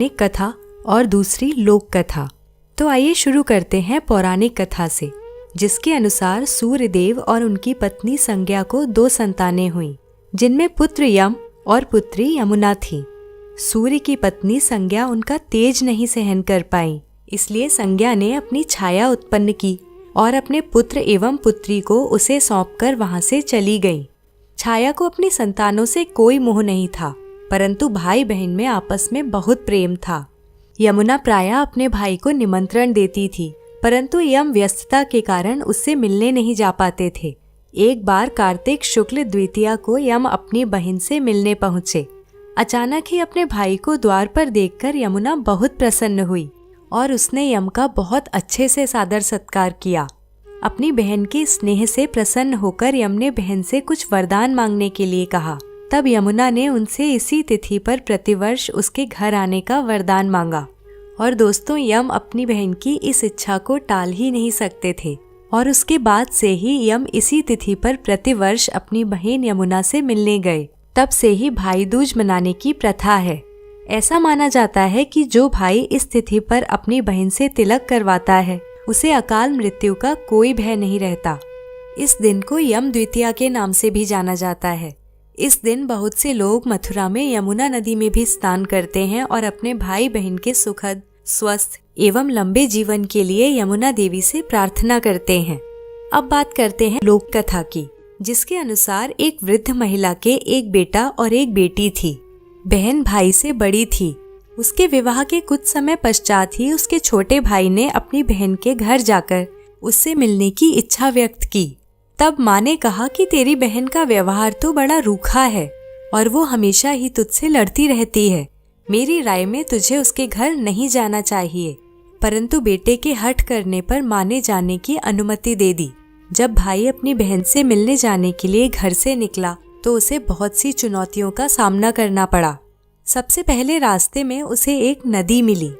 एक कथा और दूसरी लोक कथा। तो आइए शुरू करते हैं पौराणिक कथा से, जिसके अनुसार सूर्यदेव और उनकी पत्नी संज्ञा को 2 संतानें हुईं, जिनमें पुत्र यम और पुत्री यमुना थी। सूर्य की पत्नी संज्ञा उनका तेज नहीं सहन कर पाई, इसलिए संज्ञा ने अपनी छाया उत्पन्न की और अपने पुत्र एवं पुत्री को उसे सौंपकर वहां से चली गई। छाया को अपनी संतानों से कोई मोह नहीं था, परंतु भाई बहन में आपस में बहुत प्रेम था। यमुना प्रायः अपने भाई को निमंत्रण देती थी, परंतु यम व्यस्तता के कारण उससे मिलने नहीं जा पाते थे। एक बार कार्तिक शुक्ल द्वितीया को यम अपनी बहन से मिलने पहुँचे। अचानक ही अपने भाई को द्वार पर देखकर यमुना बहुत प्रसन्न हुई और उसने यम का बहुत अच्छे से सादर सत्कार किया। अपनी बहन के स्नेह से प्रसन्न होकर यम ने बहन से कुछ वरदान मांगने के लिए कहा। तब यमुना ने उनसे इसी तिथि पर प्रतिवर्ष उसके घर आने का वरदान मांगा। और दोस्तों, यम अपनी बहन की इस इच्छा को टाल ही नहीं सकते थे और उसके बाद से ही यम इसी तिथि पर प्रतिवर्ष अपनी बहन यमुना से मिलने गए। तब से ही भाई दूज मनाने की प्रथा है। ऐसा माना जाता है कि जो भाई इस तिथि पर अपनी बहन से तिलक करवाता है, उसे अकाल मृत्यु का कोई भय नहीं रहता। इस दिन को यम द्वितीया के नाम से भी जाना जाता है। इस दिन बहुत से लोग मथुरा में यमुना नदी में भी स्नान करते हैं और अपने भाई बहन के सुखद, स्वस्थ एवं लंबे जीवन के लिए यमुना देवी से प्रार्थना करते हैं। अब बात करते हैं लोक कथा की, जिसके अनुसार एक वृद्ध महिला के एक बेटा और एक बेटी थी। बहन भाई से बड़ी थी। उसके विवाह के कुछ समय पश्चात ही उसके छोटे भाई ने अपनी बहन के घर जाकर उससे मिलने की इच्छा व्यक्त की। तब माँ ने कहा कि तेरी बहन का व्यवहार तो बड़ा रूखा है और वो हमेशा ही तुझसे लड़ती रहती है। मेरी राय में तुझे उसके घर नहीं जाना चाहिए। परंतु बेटे के हठ करने पर माँ ने जाने की अनुमति दे दी। जब भाई अपनी बहन से मिलने जाने के लिए घर से निकला तो उसे बहुत सी चुनौतियों का सामना करना पड़ा। सबसे पहले रास्ते में उसे एक नदी मिली।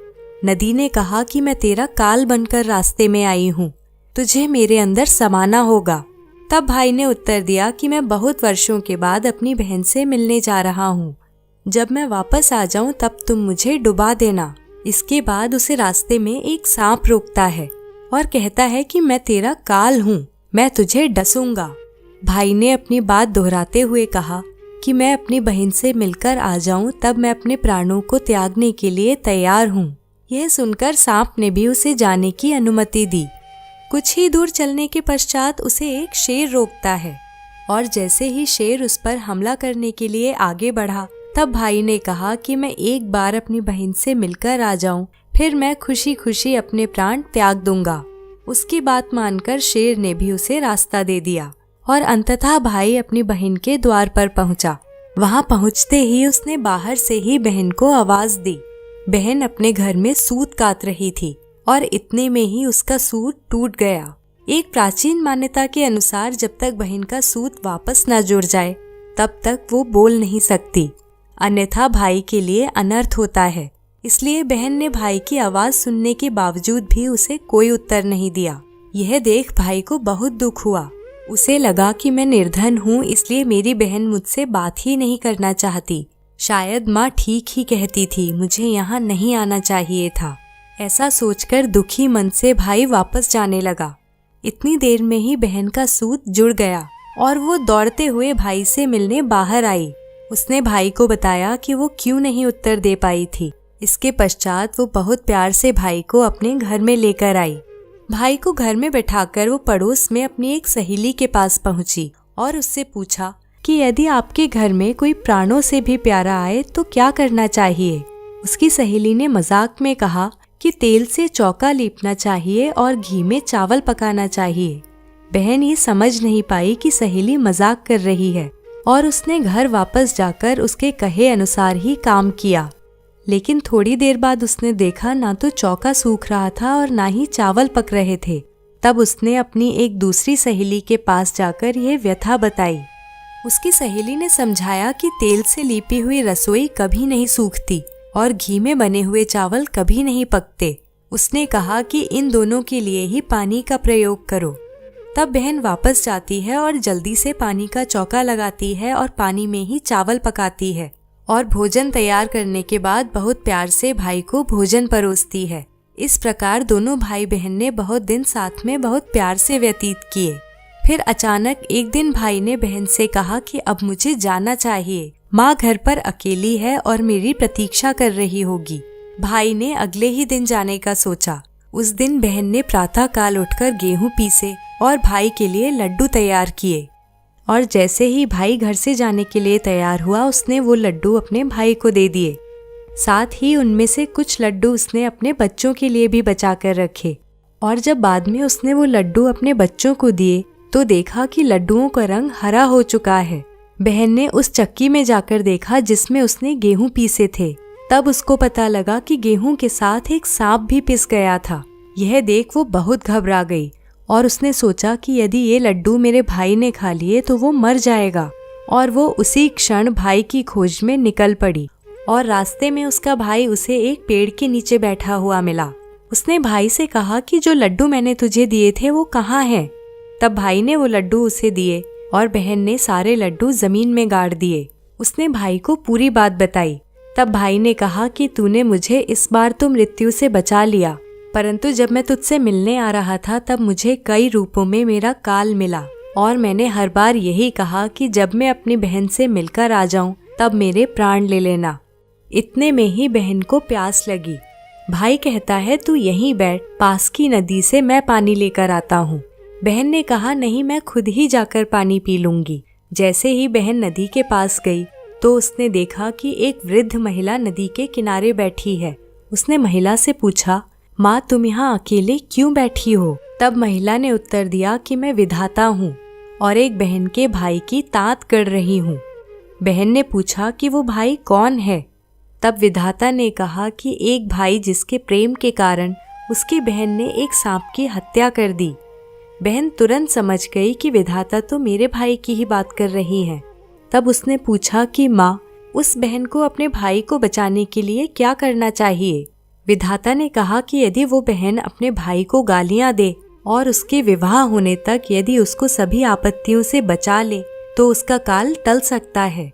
नदी ने कहा कि मैं तेरा काल बनकर रास्ते में आई हूँ, तुझे मेरे अंदर समाना होगा। तब भाई ने उत्तर दिया कि मैं बहुत वर्षों के बाद अपनी बहन से मिलने जा रहा हूँ। जब मैं वापस आ जाऊँ तब तुम मुझे डुबा देना। इसके बाद उसे रास्ते में एक सांप रोकता है और कहता है कि मैं तेरा काल हूँ, मैं तुझे डसूंगा। भाई ने अपनी बात दोहराते हुए कहा कि मैं अपनी बहन से मिलकर आ जाऊं तब मैं अपने प्राणों को त्यागने के लिए तैयार हूं। यह सुनकर सांप ने भी उसे जाने की अनुमति दी। कुछ ही दूर चलने के पश्चात उसे एक शेर रोकता है और जैसे ही शेर उस पर हमला करने के लिए आगे बढ़ा, तब भाई ने कहा कि मैं एक बार अपनी बहन से मिलकर आ जाऊं, फिर मैं खुशी खुशी अपने प्राण त्याग दूंगा। उसकी बात मानकर शेर ने भी उसे रास्ता दे दिया और अंततः भाई अपनी बहन के द्वार पर पहुंचा। वहां पहुंचते ही उसने बाहर से ही बहन को आवाज दी। बहन अपने घर में सूत काट रही थी और इतने में ही उसका सूत टूट गया। एक प्राचीन मान्यता के अनुसार जब तक बहन का सूत वापस न जुड़ जाए तब तक वो बोल नहीं सकती, अन्यथा भाई के लिए अनर्थ होता है। इसलिए बहन ने भाई की आवाज सुनने के बावजूद भी उसे कोई उत्तर नहीं दिया। यह देख भाई को बहुत दुख हुआ। उसे लगा कि मैं निर्धन हूँ, इसलिए मेरी बहन मुझसे बात ही नहीं करना चाहती। शायद माँ ठीक ही कहती थी, मुझे यहाँ नहीं आना चाहिए था। ऐसा सोचकर दुखी मन से भाई वापस जाने लगा। इतनी देर में ही बहन का सूत जुड़ गया और वो दौड़ते हुए भाई से मिलने बाहर आई। उसने भाई को बताया कि वो क्यों नहीं उत्तर दे पाई थी। इसके पश्चात वो बहुत प्यार से भाई को अपने घर में लेकर आई। भाई को घर में बैठाकर वो पड़ोस में अपनी एक सहेली के पास पहुंची और उससे पूछा कि यदि आपके घर में कोई प्राणों से भी प्यारा आए तो क्या करना चाहिए। उसकी सहेली ने मजाक में कहा कि तेल से चौका लीपना चाहिए और घी में चावल पकाना चाहिए। बहन ये समझ नहीं पाई कि सहेली मजाक कर रही है और उसने घर वापस जाकर उसके कहे अनुसार ही काम किया। लेकिन थोड़ी देर बाद उसने देखा ना तो चौका सूख रहा था और ना ही चावल पक रहे थे। तब उसने अपनी एक दूसरी सहेली के पास जाकर यह व्यथा बताई। उसकी सहेली ने समझाया कि तेल से लीपी हुई रसोई कभी नहीं सूखती और घी में बने हुए चावल कभी नहीं पकते। उसने कहा कि इन दोनों के लिए ही पानी का प्रयोग करो। तब बहन वापस जाती है और जल्दी से पानी का चौका लगाती है और पानी में ही चावल पकाती है और भोजन तैयार करने के बाद बहुत प्यार से भाई को भोजन परोसती है। इस प्रकार दोनों भाई बहन ने बहुत दिन साथ में बहुत प्यार से व्यतीत किए। फिर अचानक एक दिन भाई ने बहन से कहा कि अब मुझे जाना चाहिए, माँ घर पर अकेली है और मेरी प्रतीक्षा कर रही होगी। भाई ने अगले ही दिन जाने का सोचा। उस दिन बहन ने प्रातः काल उठकर गेहूं पीसे और भाई के लिए लड्डू तैयार किए। और जैसे ही भाई घर से जाने के लिए तैयार हुआ, उसने वो लड्डू अपने भाई को दे दिए। साथ ही उनमें से कुछ लड्डू उसने अपने बच्चों के लिए भी बचा कर रखे। और जब बाद में उसने वो लड्डू अपने बच्चों को दिए तो देखा कि लड्डुओं का रंग हरा हो चुका है। बहन ने उस चक्की में जाकर देखा जिसमें उसने गेहूं पीसे थे। तब उसको पता लगा कि गेहूं के साथ एक सांप भी पिस गया था। यह देख वो बहुत घबरा गई और उसने सोचा कि यदि ये लड्डू मेरे भाई ने खा लिए तो वो मर जाएगा। और वो उसी क्षण भाई की खोज में निकल पड़ी और रास्ते में उसका भाई उसे एक पेड़ के नीचे बैठा हुआ मिला। उसने भाई से कहा कि जो लड्डू मैंने तुझे दिए थे वो कहाँ हैं? तब भाई ने वो लड्डू उसे दिए और बहन ने सारे लड्डू जमीन में गाड़ दिए। उसने भाई को पूरी बात बताई। तब भाई ने कहा कि तूने मुझे इस बार तो मृत्यु से बचा लिया, परंतु जब मैं तुझसे मिलने आ रहा था तब मुझे कई रूपों में मेरा काल मिला और मैंने हर बार यही कहा कि जब मैं अपनी बहन से मिलकर आ जाऊं तब मेरे प्राण ले लेना। इतने में ही बहन को प्यास लगी। भाई कहता है तू यहीं बैठ, पास की नदी से मैं पानी लेकर आता हूँ। बहन ने कहा नहीं, मैं खुद ही जाकर पानी पी लूंगी। जैसे ही बहन नदी के पास गई तो उसने देखा कि एक वृद्ध महिला नदी के किनारे बैठी है। उसने महिला से पूछा, माँ तुम यहाँ अकेले क्यों बैठी हो? तब महिला ने उत्तर दिया कि मैं विधाता हूँ और एक बहन के भाई की तात कर रही हूँ। बहन ने पूछा कि वो भाई कौन है? तब विधाता ने कहा कि एक भाई जिसके प्रेम के कारण उसकी बहन ने एक सांप की हत्या कर दी। बहन तुरंत समझ गई कि विधाता तो मेरे भाई की ही बात कर रही है। तब उसने पूछा कि माँ, उस बहन को अपने भाई को बचाने के लिए क्या करना चाहिए? विधाता ने कहा कि यदि वो बहन अपने भाई को गालियां दे और उसके विवाह होने तक यदि उसको सभी आपत्तियों से बचा ले तो उसका काल टल सकता है।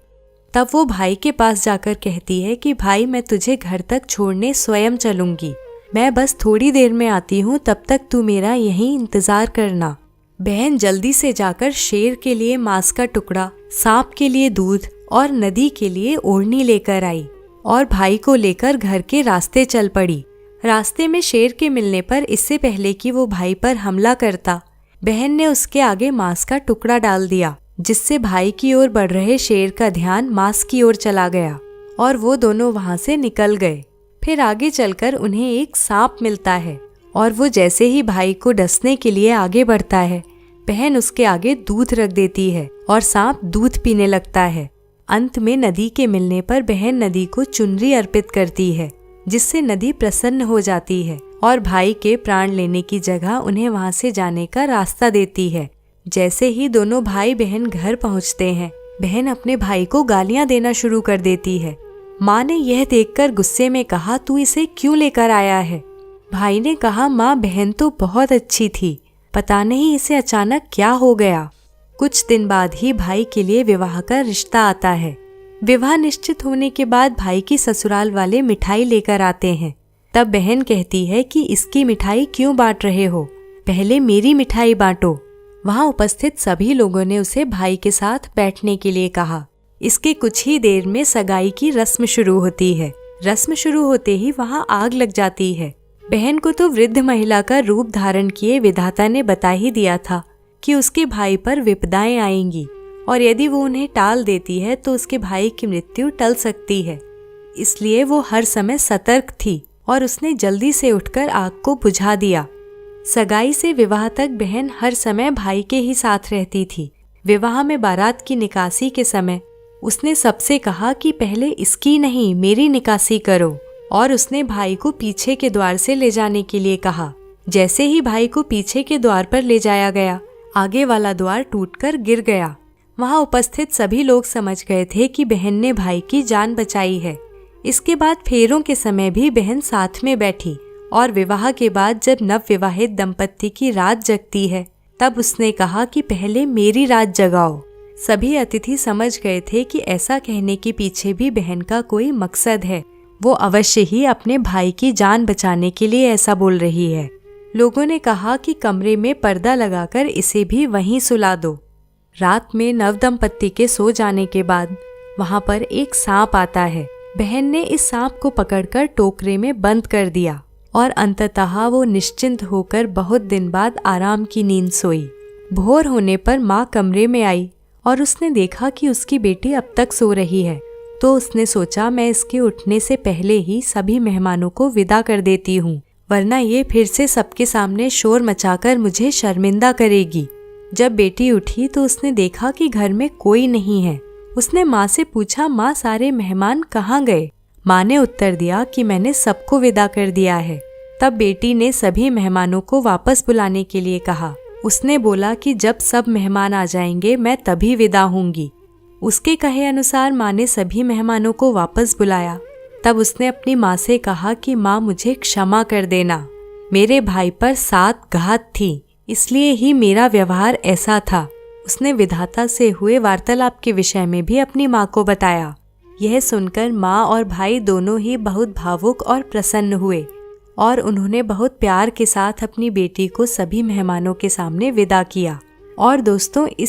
तब वो भाई के पास जाकर कहती है कि भाई मैं तुझे घर तक छोड़ने स्वयं चलूंगी, मैं बस थोड़ी देर में आती हूँ, तब तक तू मेरा यहीं इंतजार करना। बहन जल्दी से जाकर शेर के लिए मांस का टुकड़ा, सांप के लिए दूध और नदी के लिए ओढ़नी लेकर आई और भाई को लेकर घर के रास्ते चल पड़ी। रास्ते में शेर के मिलने पर इससे पहले कि वो भाई पर हमला करता, बहन ने उसके आगे मांस का टुकड़ा डाल दिया, जिससे भाई की ओर बढ़ रहे शेर का ध्यान मांस की ओर चला गया और वो दोनों वहां से निकल गए। फिर आगे चलकर उन्हें एक सांप मिलता है और वो जैसे ही भाई को डसने के लिए आगे बढ़ता है, बहन उसके आगे दूध रख देती है और सांप दूध पीने लगता है। अंत में नदी के मिलने पर बहन नदी को चुनरी अर्पित करती है, जिससे नदी प्रसन्न हो जाती है और भाई के प्राण लेने की जगह उन्हें वहां से जाने का रास्ता देती है। जैसे ही दोनों भाई बहन घर पहुंचते हैं, बहन अपने भाई को गालियां देना शुरू कर देती है। माँ ने यह देखकर गुस्से में कहा, तू इसे क्यों लेकर आया है? भाई ने कहा, माँ बहन तो बहुत अच्छी थी, पता नहीं इसे अचानक क्या हो गया। कुछ दिन बाद ही भाई के लिए विवाह का रिश्ता आता है। विवाह निश्चित होने के बाद भाई की ससुराल वाले मिठाई लेकर आते हैं। तब बहन कहती है कि इसकी मिठाई क्यों बांट रहे हो, पहले मेरी मिठाई बांटो। वहाँ उपस्थित सभी लोगों ने उसे भाई के साथ बैठने के लिए कहा। इसके कुछ ही देर में सगाई की रस्म शुरू होती है। रस्म शुरू होते ही वहाँ आग लग जाती है। बहन को तो वृद्ध महिला का रूप धारण किए विधाता ने बता ही दिया था कि उसके भाई पर विपदाएं आएंगी और यदि वो उन्हें टाल देती है तो उसके भाई की मृत्यु टल सकती है। इसलिए वो हर समय सतर्क थी और उसने जल्दी से उठकर आग को बुझा दिया। सगाई से विवाह तक बहन हर समय भाई के ही साथ रहती थी। विवाह में बारात की निकासी के समय उसने सबसे कहा कि पहले इसकी नहीं मेरी निकासी करो, और उसने भाई को पीछे के द्वार से ले जाने के लिए कहा। जैसे ही भाई को पीछे के द्वार पर ले जाया गया, आगे वाला द्वार टूटकर गिर गया। वहां उपस्थित सभी लोग समझ गए थे कि बहन ने भाई की जान बचाई है। इसके बाद फेरों के समय भी बहन साथ में बैठी और विवाह के बाद जब नवविवाहित दंपत्ति की रात जगती है तब उसने कहा कि पहले मेरी रात जगाओ। सभी अतिथि समझ गए थे कि ऐसा कहने के पीछे भी बहन का कोई मकसद है। वो अवश्य ही अपने भाई की जान बचाने के लिए ऐसा बोल रही है। लोगों ने कहा कि कमरे में पर्दा लगाकर इसे भी वहीं सुला दो। रात में नवदंपति के सो जाने के बाद वहाँ पर एक सांप आता है। बहन ने इस सांप को पकड़कर टोकरे में बंद कर दिया और अंततः वो निश्चिंत होकर बहुत दिन बाद आराम की नींद सोई। भोर होने पर माँ कमरे में आई और उसने देखा कि उसकी बेटी अब तक सो रही है। तो उसने सोचा मैं इसके उठने से पहले ही सभी मेहमानों को विदा कर देती हूँ, वरना ये फिर से सबके सामने शोर मचाकर मुझे शर्मिंदा करेगी। जब बेटी उठी तो उसने देखा कि घर में कोई नहीं है। उसने माँ से पूछा, माँ सारे मेहमान कहाँ गए? माँ ने उत्तर दिया कि मैंने सबको विदा कर दिया है। तब बेटी ने सभी मेहमानों को वापस बुलाने के लिए कहा। उसने बोला कि जब सब मेहमान आ जाएंगे मैं तभी विदा होंगी। उसके कहे अनुसार माँ ने सभी मेहमानों को वापस बुलाया। तब उसने अपनी माँ से कहा कि माँ मुझे क्षमा कर देना, मेरे भाई पर 7 घात थी, इसलिए ही मेरा व्यवहार ऐसा था। उसने विधाता से हुए वार्तालाप के विषय में भी अपनी माँ को बताया। यह सुनकर माँ और भाई दोनों ही बहुत भावुक और प्रसन्न हुए और उन्होंने बहुत प्यार के साथ अपनी बेटी को सभी मेहमानों के सामने विदा किया। और दोस्तों, इस